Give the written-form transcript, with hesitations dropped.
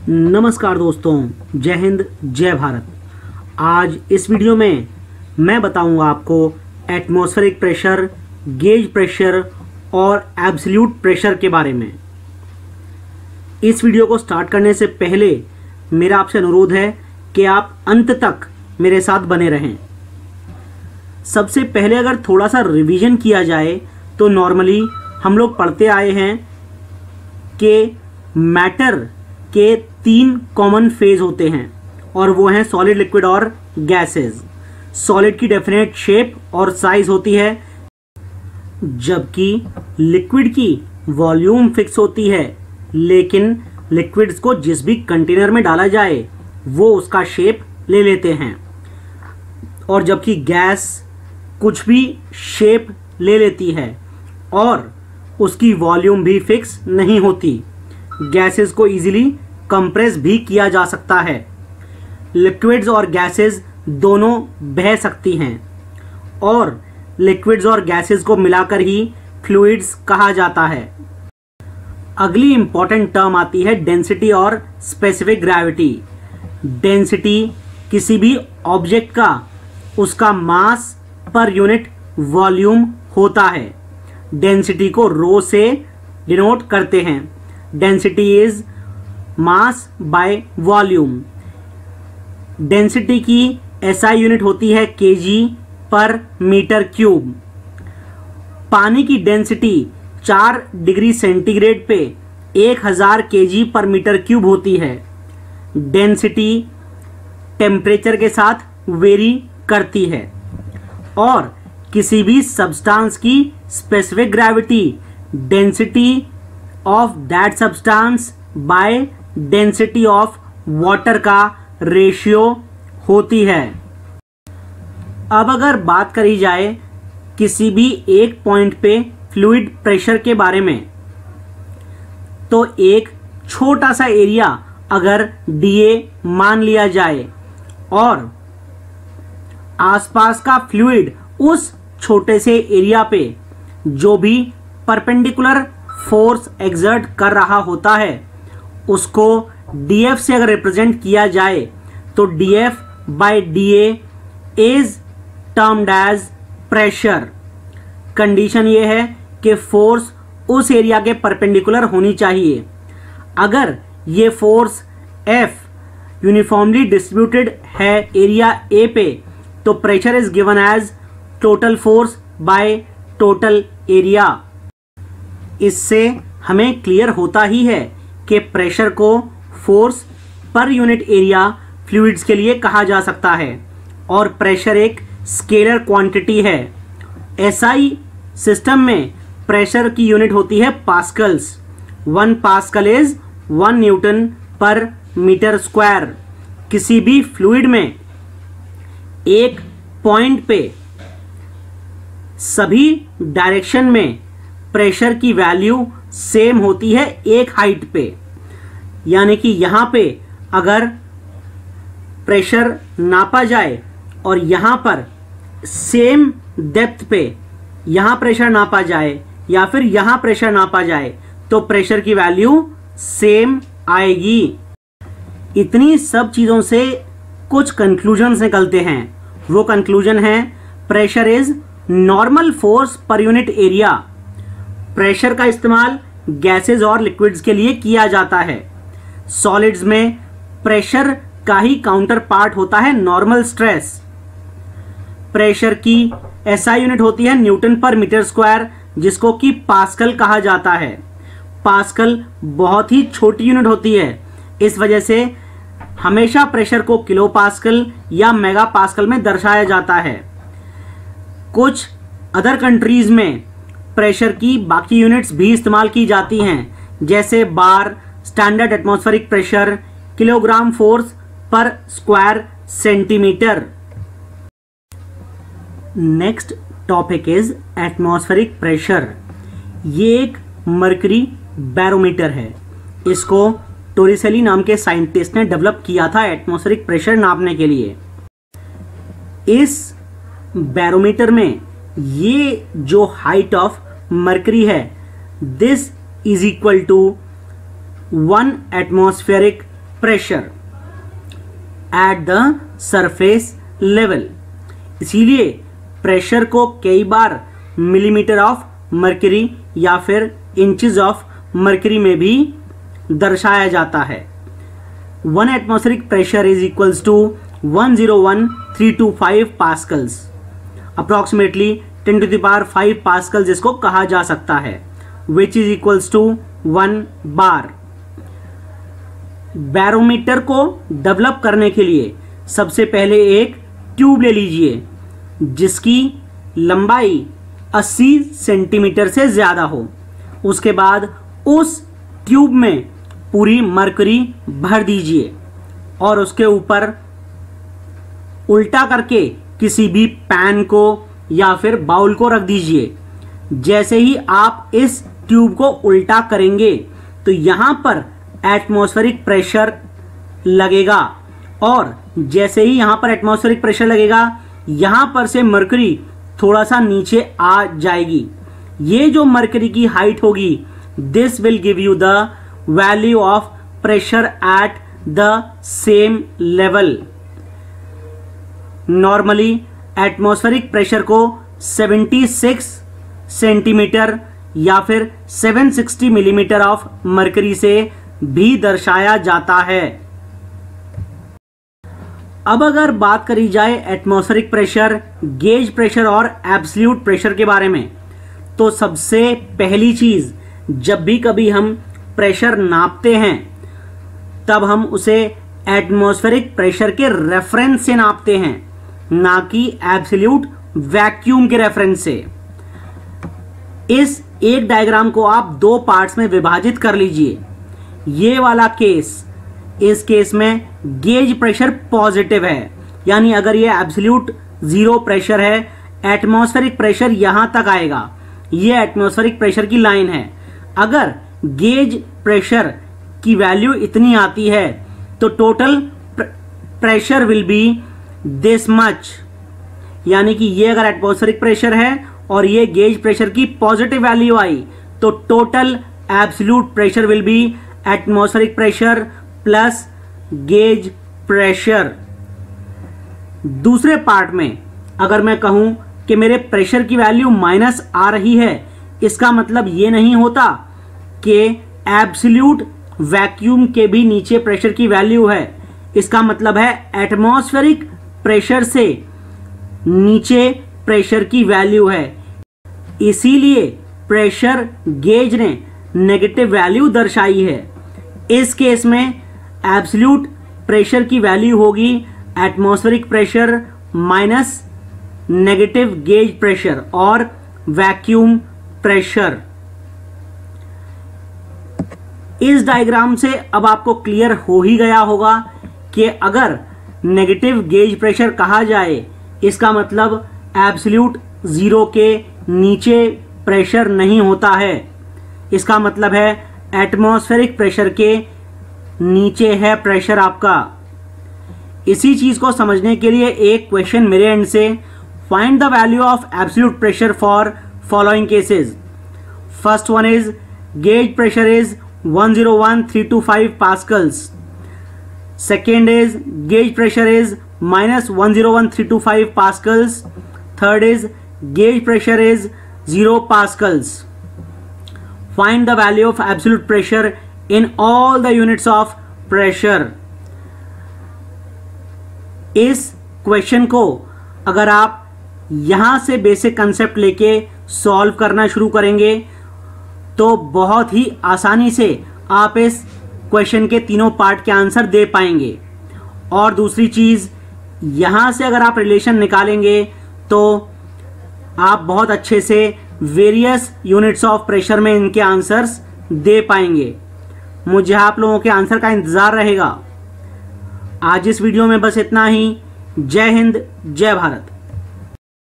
नमस्कार दोस्तों, जय हिंद जय भारत। आज इस वीडियो में मैं बताऊंगा आपको एटमॉस्फेरिक प्रेशर, गेज प्रेशर और एब्सोल्यूट प्रेशर के बारे में। इस वीडियो को स्टार्ट करने से पहले मेरा आपसे अनुरोध है कि आप अंत तक मेरे साथ बने रहें। सबसे पहले अगर थोड़ा सा रिवीजन किया जाए तो नॉर्मली हम लोग पढ़ते आए हैं कि मैटर के 3 कॉमन फेज होते हैं और वो हैं सॉलिड, लिक्विड और गैसेस। सॉलिड की डेफिनेट शेप और साइज होती है, जबकि लिक्विड की वॉल्यूम फिक्स होती है, लेकिन लिक्विड्स को जिस भी कंटेनर में डाला जाए वो उसका शेप ले लेते हैं, और जबकि गैस कुछ भी शेप ले लेती है और उसकी वॉल्यूम भी फिक्स नहीं होती। गैसेस को इजीली कंप्रेस भी किया जा सकता है। लिक्विड्स और गैसेस दोनों बह सकती हैं और लिक्विड्स और गैसेस को मिलाकर ही फ्लूइड्स कहा जाता है। अगली इंपॉर्टेंट टर्म आती है डेंसिटी और स्पेसिफिक ग्रेविटी। डेंसिटी किसी भी ऑब्जेक्ट का उसका मास पर यूनिट वॉल्यूम होता है। डेंसिटी को रो से डिनोट करते हैं। Density is mass by volume. Density की एसआई यूनिट होती है केजी पर मीटर क्यूब। पानी की डेंसिटी 4 डिग्री सेंटीग्रेड पे 1000 केजी पर मीटर क्यूब होती है। डेंसिटी टेम्परेचर के साथ वेरी करती है और किसी भी सब्सटेंस की specific gravity density of that substance by density of water का रेशियो होती है। अब अगर बात करी जाए किसी भी एक पॉइंट पे फ्लूइड प्रेशर के बारे में, तो एक छोटा सा एरिया अगर डीए मान लिया जाए और आसपास का फ्लूइड उस छोटे से एरिया पे जो भी परपेंडिकुलर फोर्स एक्सर्ट कर रहा होता है उसको डीएफ से अगर रिप्रेजेंट किया जाए तो DF by DA is termed as pressure. Condition ये है कि फोर्स उस एरिया के परपेंडिकुलर होनी चाहिए। अगर ये फोर्स एफ यूनिफॉर्मली डिस्ट्रीब्यूटेड है एरिया ए पे तो pressure is given as total force by total area. इससे हमें क्लियर होता ही है कि प्रेशर को force per unit area fluids के लिए कहा जा सकता है और प्रेशर एक स्केलर क्वांटिटी है। एसआई सिस्टम में प्रेशर की यूनिट होती है पास्कल्स। 1 पास्कल इज 1 न्यूटन पर मीटर स्क्वायर। किसी भी फ्लूइड में एक पॉइंट पे सभी डायरेक्शन में प्रेशर की वैल्यू सेम होती है एक हाइट पे। यानी कि यहां पे अगर प्रेशर नापा जाए और यहां पर सेम डेप्थ पे यहां प्रेशर नापा जाए या फिर यहां प्रेशर नापा जाए तो प्रेशर की वैल्यू सेम आएगी। इतनी सब चीजों से कुछ कंक्लूजन्स निकलते हैं। वो कंक्लूजन है pressure is normal force per unit area. Pressure का इस्तेमाल गैसेस और लिक्विड्स के लिए किया जाता है। सॉलिड्स में प्रेशर का ही काउंटर पार्ट होता है नॉर्मल स्ट्रेस। प्रेशर की एसआई यूनिट होती है न्यूटन पर मीटर स्क्वायर, जिसको कि पास्कल कहा जाता है। पास्कल बहुत ही छोटी यूनिट होती है, इस वजह से हमेशा प्रेशर को किलो पास्कल या मेगा पास्कल में दर्शाया जाता है। कुछ अदर कंट्रीज में प्रेशर की बाकी यूनिट्स भी इस्तेमाल की जाती हैं, जैसे bar, standard atmospheric pressure, kilogram force per square centimetre. Next topic is atmospheric pressure. ये एक मर्करी बैरोमीटर है। इसको टोरिसेली नाम के साइंटिस्ट ने डेवलप किया था एटमॉस्फेरिक प्रेशर नापने के लिए। इस बैरोमीटर में ये जो हाइट ऑफ मर्करी है, this is equal to 1 atmospheric pressure at the surface level. इसीलिए प्रेशर को कई बार मिलीमीटर ऑफ मर्क्यूरी या फिर इंचेस ऑफ मर्क्यूरी में भी दर्शाया जाता है। 1 atmospheric pressure is equals to 101,325 pascals, approximately 10 to the power 5 pascal जिसको कहा जा सकता है, which is equals to 1 bar. Barometer को डेवलप करने के लिए सबसे पहले एक ट्यूब ले लीजिए जिसकी लंबाई 80 सेंटीमीटर से ज़्यादा हो। उसके बाद उस ट्यूब में पूरी मरकरी भर दीजिए और उसके ऊपर उल्टा करके किसी भी पैन को या फिर बाउल को रख दीजिए। जैसे ही आप इस ट्यूब को उल्टा करेंगे तो यहाँ पर एटमॉस्फेरिक प्रेशर लगेगा और जैसे ही यहाँ पर एटमॉस्फेरिक प्रेशर लगेगा यहाँ पर से मरकरी थोड़ा सा नीचे आ जाएगी। ये जो मरकरी की हाइट होगी, this will give you the value of pressure at the same level. Normally atmospheric pressure को 76 सेंटीमीटर या फिर 760 मिलीमीटर ऑफ मरकरी से भी दर्शाया जाता है। अब अगर बात करी जाए एटमॉस्फेरिक प्रेशर, गेज प्रेशर और एब्सोल्यूट प्रेशर के बारे में, तो सबसे पहली चीज, जब भी कभी हम प्रेशर नापते हैं तब हम उसे एटमॉस्फेरिक प्रेशर के रेफरेंस से नापते हैं, ना कि एब्सोल्यूट वैक्यूम के रेफरेंस से। इस एक डायग्राम को आप दो पार्ट्स में विभाजित कर लीजिए। ये वाला केस, इस केस में गेज प्रेशर पॉजिटिव है, यानी अगर ये एब्सोल्यूट 0 प्रेशर है, एटमॉस्फेरिक प्रेशर यहां तक आएगा। ये एटमॉस्फेरिक प्रेशर की लाइन है। अगर गेज प्रेशर की वैल्यू इतनी आती है तो total pressure will be this much, यानी कि ये अगर एटमॉस्फेरिक प्रेशर है और ये गेज प्रेशर की पॉजिटिव वैल्यू आई तो total absolute pressure will be atmospheric pressure plus gauge pressure. दूसरे पार्ट में अगर मैं कहूं कि मेरे प्रेशर की वैल्यू माइनस आ रही है, इसका मतलब ये नहीं होता कि एब्सोल्यूट वैक्यूम के भी नीचे प्रेशर की वैल्यू है। इसका मतलब है एटमॉस्फेरिक प्रेशर से नीचे प्रेशर की वैल्यू है। इसीलिए प्रेशर गेज ने नेगेटिव वैल्यू दर्शाई है। इस केस में एब्सोल्यूट प्रेशर की वैल्यू होगी atmospheric pressure minus negative gauge pressure और वैक्यूम प्रेशर। इस डायग्राम से अब आपको क्लियर हो ही गया होगा कि अगर नेगेटिव गेज प्रेशर कहा जाए, इसका मतलब एब्सोल्यूट 0 के नीचे प्रेशर नहीं होता है। इसका मतलब है एटमॉस्फेरिक प्रेशर के नीचे है प्रेशर आपका। इसी चीज को समझने के लिए एक क्वेश्चन मेरे एंड से, find the value of absolute pressure for following cases. First one is gauge pressure is 101,325 pascals. Second is gauge pressure is minus 101,325 pascals. Third is gauge pressure is 0 pascals. Find the value of absolute pressure in all the units of pressure. इस question को अगर आप यहां से basic concept लेके solve करना शुरू करेंगे तो बहुत ही आसानी से आप इस क्वेश्चन के तीनों पार्ट के आंसर दे पाएंगे। और दूसरी चीज, यहां से अगर आप रिलेशन निकालेंगे तो आप बहुत अच्छे से वेरियस यूनिट्स ऑफ प्रेशर में इनके आंसर्स दे पाएंगे। मुझे आप लोगों के आंसर का इंतजार रहेगा। आज इस वीडियो में बस इतना ही। जय हिंद, जय भारत।